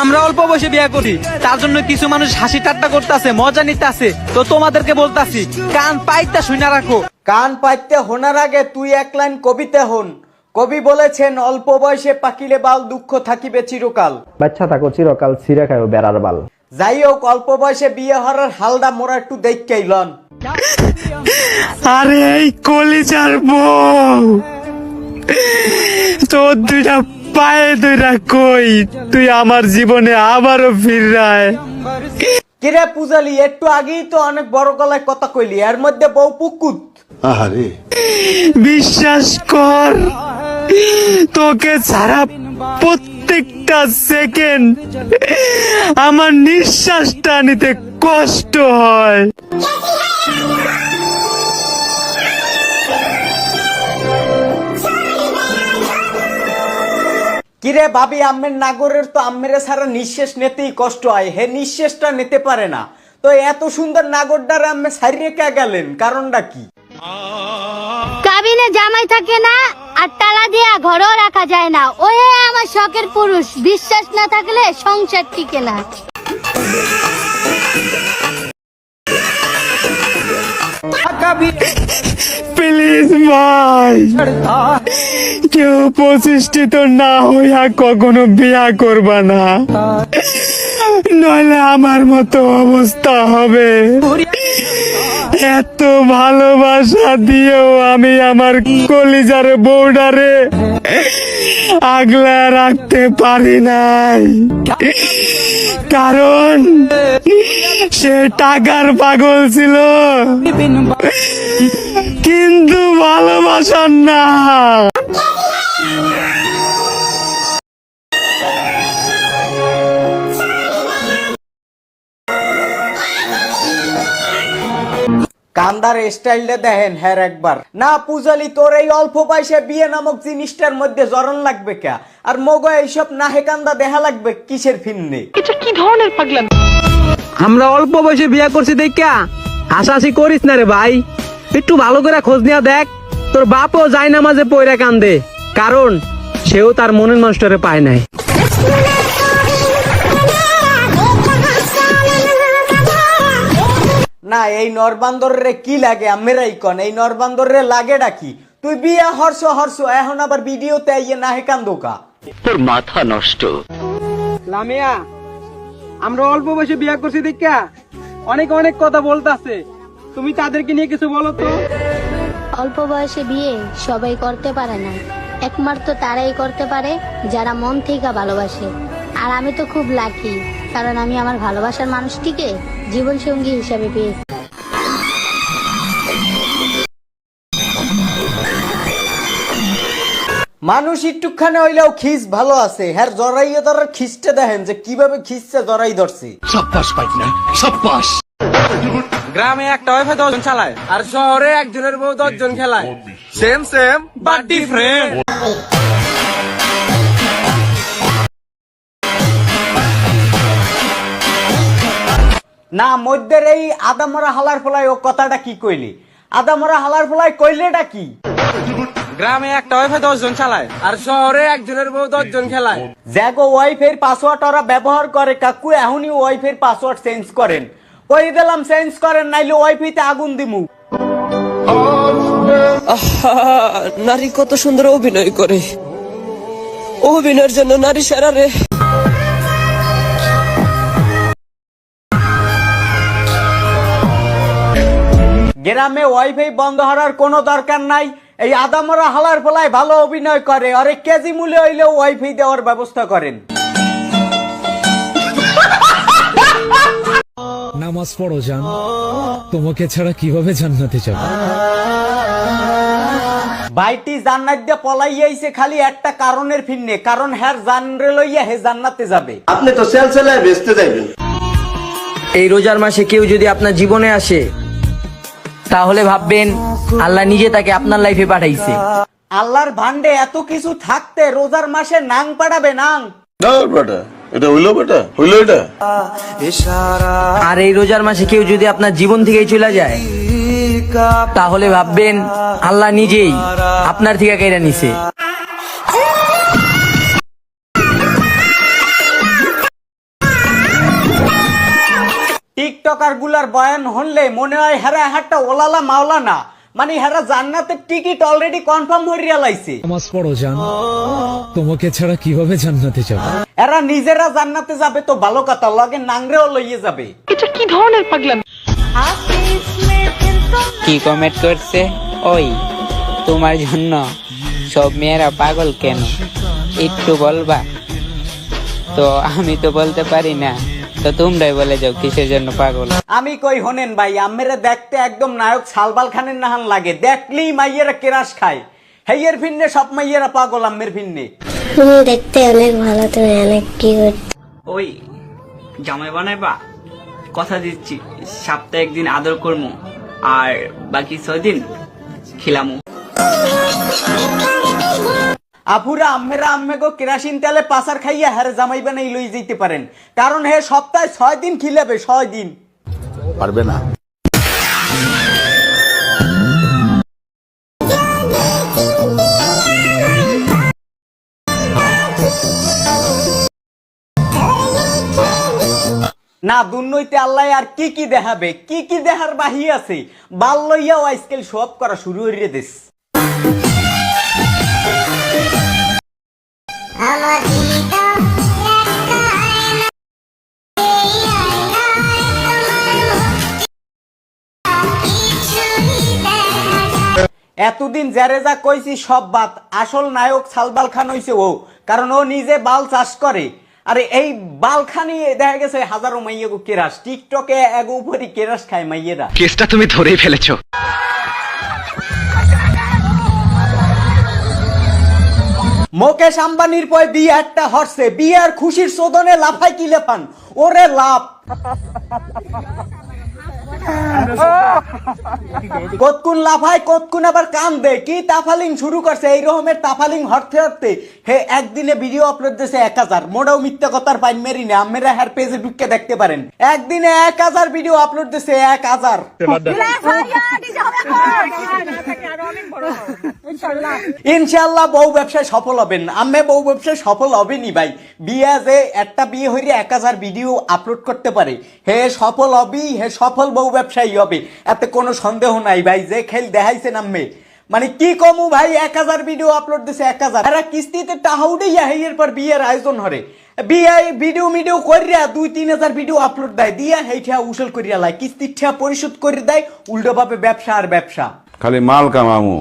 আমরা অল্প বয়সে বিয়ে করি, তার জন্য কিছু মানুষ হাসি ঠাট্টা করতেছে, মজা নিতেছে। তো তোমাদেরকে বলতাছি, কান পাইতা শুনে রাখো। কান পাইতে হোনার আগে তুই এক লাইন কবিতে হন। কবি বলেছেন, অল্প বয়সে পাকিলে বাল, দুঃখ থাকিবে চিরকাল। বাচ্চা থাকো চিরকাল, ছিঁড়ে খাও বেড়ার বাল। যাই হোক, অল্প বয়সে বিয়ে হওয়ার হালদা মোরা একটু দেখকেই লন। আরে এই কলিজার বউ, তোর দুইটা পায়ে দুইটা কই, তুই আমার জীবনে আবারও ফিরায়। কিরে পূজালি, একটু আগেই তো অনেক বড় গলায় কথা কইলি, এর মধ্যে বউ পুকুত। আহারে, বিশ্বাস কর, তোকে ছাড়া প্রত্যেকটা সেকেন্ড আমার নিঃশ্বাসটা নিতে কষ্ট হয়। কিরে ভাবি, আম্মের নাগরের তো আম্মের ছাড়া নিঃশ্বাস নিতেই কষ্ট হয়, হে নিঃশ্বাসটা নিতে পারে না। তো এত সুন্দর নাগরটারে আম্মে ছাড়িয়ে কে গেলেন, কারণটা কি? কাবিনে জামাই থাকে না, আর তালা দিয়া ঘরেও রাখা যায় না। ওই আমার শখের পুরুষ, বিশ্বাস না থাকলে সংসার টিকে না। প্লিজ ভাই, কেউ প্রতিষ্ঠিত না হইয়া কখনো বিয়া করবা না, নইলে আমার মতো অবস্থা হবে। এত ভালোবাসা দিয়েও আমি আমার কলিজার বউডারে আগলা রাখতে পারি নাই, কারণ সে টাকার পাগল ছিল, কিন্তু ভালোবাসার না। কান্দার স্টাইলটা দেখেন হ্যাঁ একবার। না পূজালি, তোর এই অল্প বয়সে বিয়ে নামক জিনিসটার মধ্যে জরন লাগবে কে? আর মগো এইসব নাহে কান্দা দেখা লাগবে কিসের ফিন্নে? এটা কি ধরনের পাগলামি? আমরা অল্প বয়সে বিয়ে করছি দেখা হাসাহাসি করিস না রে ভাই। একটু ভালো করে খোঁজ নিয়ে দেখ, তোর বাপও যায় না মাঝে পয়রা কান্দে, কারণ সেও তার মনের মানুষটারে পায় নাই। না, এই নরবান্দরে কি লাগে আমেরাই কন, এই নরবান্দরে লাগে ডাকি? তুই বিয়া হরস এখন আবার ভিডিওতে আইয়ে নাহে কান্দোকা। তোর মাথা নষ্ট। লামিয়া, আমরা অল্প বয়সে বিয়ে করছি দেখা অনেক অনেক কথা বলতাছে, তুমি তাদেরকে নিয়ে কিছু বলো তো। অল্প বয়সে বিয়ে সবাই করতে পারে না, একমাত্র তারাই করতে পারে যারা মন থেকে ভালোবাসে। আর আমি তো খুব লাকি, কারণ আমি আমার ভালোবাসার মানুষটিকে জীবন সঙ্গী হিসাবে পেয়েছি। মানুষ একটুখানে হইলেও খিস ভালো আছে, হ্যাঁ জরাইয়ে ধরার খিসটা দেখেন যে কিভাবে খিসছে জরাই ধরছে। সাব্বাস পাইক না, সাব্বাস। গ্রামে একটা ওয়াইফাই 10 জন চালায়, আর শহরে একজনের বউ 10 জন খেলায়। Same same but different. না মধ্যের এই আদামরা হালার ফলাই ও কথাটা কি কইলি? আদামরা হালার ফলাই কইলেটা কি? গ্রামে একটা ওয়াইফাই 10 জন চালায়, আর শহরে একজনের বউ 10 জন খেলায়। জ্যাগো ওয়াইফের পাসওয়ার্ড ওরা ব্যবহার করে, কাকু এখনই ওয়াইফের পাসওয়ার্ড চেঞ্জ করেন। কই দিলাম চেঞ্জ করেন, নাইলে ওয়াইফাইতে আগুন দিমু। নারী কত সুন্দর অভিনয় করে, অভিনয়ের জন্য নারী সেরা রে। গ্রামে ওয়াইফাই বন্ধ হওয়ার কোনো দরকার নাই, এই আদামরা হালার ফলায় ভালো অভিনয় করে, আরে কেজি মূল্যে হইলেও ওয়াইফাই দেওয়ার ব্যবস্থা করেন। নামাজ পড়ো জান, তোমাকে ছাড়া কিভাবে জান্নাতে যাব? ভাইটি জান্নাত দিয়ে পলাইয়াইছে খালি একটা কারণের ফিরনে, কারণ হ্যার জানরে লইয়া হে জান্নাতে যাবে। আপনি তো সেলসেলায় বেচতে যাবেন। এই রোজার মাসে কেউ যদি আপনার জীবনে আসে, তাহলে ভাববেন আল্লাহ নিজে তাকে আপনার লাইফে পাঠাইছে। আল্লাহর ভান্ডে এত কিছু থাকতে রোজার মাসে নাং পাঠাবে নাং? এটা হইলো বেটা, হইলো এটা। আর এই রোজার মাসে কেউ যদি আপনার জীবন থেকেই চলে যায়, তাহলে ভাববেন আল্লাহ নিজেই আপনার থেকে কেড়ে নিছে। টিকটকার গুলার বয়ান হনলে মনে হয় হেরা একটা ওলালা মাওলানা, মানে হেরা জান্নাতের টিকিট অলরেডি কনফার্ম হইয়া লাইছে। নামাজ পড়ো জান, তোমাকে ছাড়া কিভাবে জান্নাতে যাব? এরা নিজেরা জান্নাতে যাবে তো ভালো কথা, লগে নাংরেও লইয়ে যাবে। কি কমেন্ট করছে? ওই তোমার জন্য সব মেয়েরা পাগল কেন, একটু বলবা? তো আমি তো বলতে পারি না, তো তোমরাই বলে যাও কিসের জন্য পাগল। আমি কই হনেন ভাই, আমেরা দেখতে একদম নায়ক সালবাল খানের নাহান লাগে, দেখলেই মাইয়েরা কেরাস খায়। হেইয়ের ভিন্নে সব মাইয়েরা পাগল আমের ভিন্নে। তুমি দেখতে অনেক ভালো, তুমি অনেক কিউট। ওই জামাই বানাইবা? কথা দিচ্ছি সপ্তাহে একদিন আদর করবো, আর বাকি 6 দিন খিলামু। আপুরা আম্মেরা আম্মেগো কেরাসিন তেলে পাসার খাইয়া হারে জামাই বানাই লই যেতে পারেন, কারণ হে সপ্তাহে 6 দিন খিলাবে, 6 দিন। পারবে না। না দুর্নইতে আল্লাহ আর কি কি দেখাবে, কি কি দেখার বাহি আছে, বাল লইয়াও আজকাল সব করা শুরু হইরে দিস। এতদিন যারে যা কইছি সব বাত, আসল নায়ক সালবাল খান হইছে ও, কারণ ও নিজে বাল চাষ করে। আরে এই বাল খানি দেখা গেছে হাজারো মাইয়াগো কেরাস, টিকটকে এগো উপরই কেরাস খায় মাইয়েরা। কেসটা তুমি ধরেই ফেলেছো। মুকেশ আম্বানির পয় বিয়ে একটা হরছে, বিয়ার খুশির চোদনে লাফাই কি লেফান, ওরে লাভ। কতকুন লাফায় কতকুন আবার কান দে, কি তাফালিং শুরু করছে। এই রকমের তাফালিং হরতে হরতে হে একদিনে ভিডিও আপলোড দিয়েছে 1000। মোটাও মিথ্যা কথার পাইন মেরি না, আমরা হের পেজে ঢুকে দেখতে পারেন। একদিনে 1000 ভিডিও আপলোড দিয়েছে, 1000। ইনশাআল্লাহ বউ ব্যবসায় সফল হবেন, আমি বউ ব্যবসায় সফল হবেনি ভাই। বিয়ে যে একটা বিয়ে হইলে 1000 ভিডিও আপলোড করতে পারে, হে সফল হবি, হে সফল বউ ব্যবসায়ী হবে, এতে কোনো সন্দেহ নাই ভাই। যে খেল দেখাইছেন আম্মে, মানে কি কমু ভাই, 1000 ভিডিও আপলোড দিছে, 1000। এরা কিস্তিতে টাকা উঠাইয়া হেয়ের পর বিয়ের আয়োজন হরে, বিয়ে ভিডিও করিয়া 2-3000 ভিডিও আপলোড দেয়, দিয়া হেইঠা উসল করিয়া লাই, কিস্তির ঠা পরিশোধ করে দেয়, উল্টো ভাবে ব্যবসা আর ব্যবসা। খালি মাল কামামু।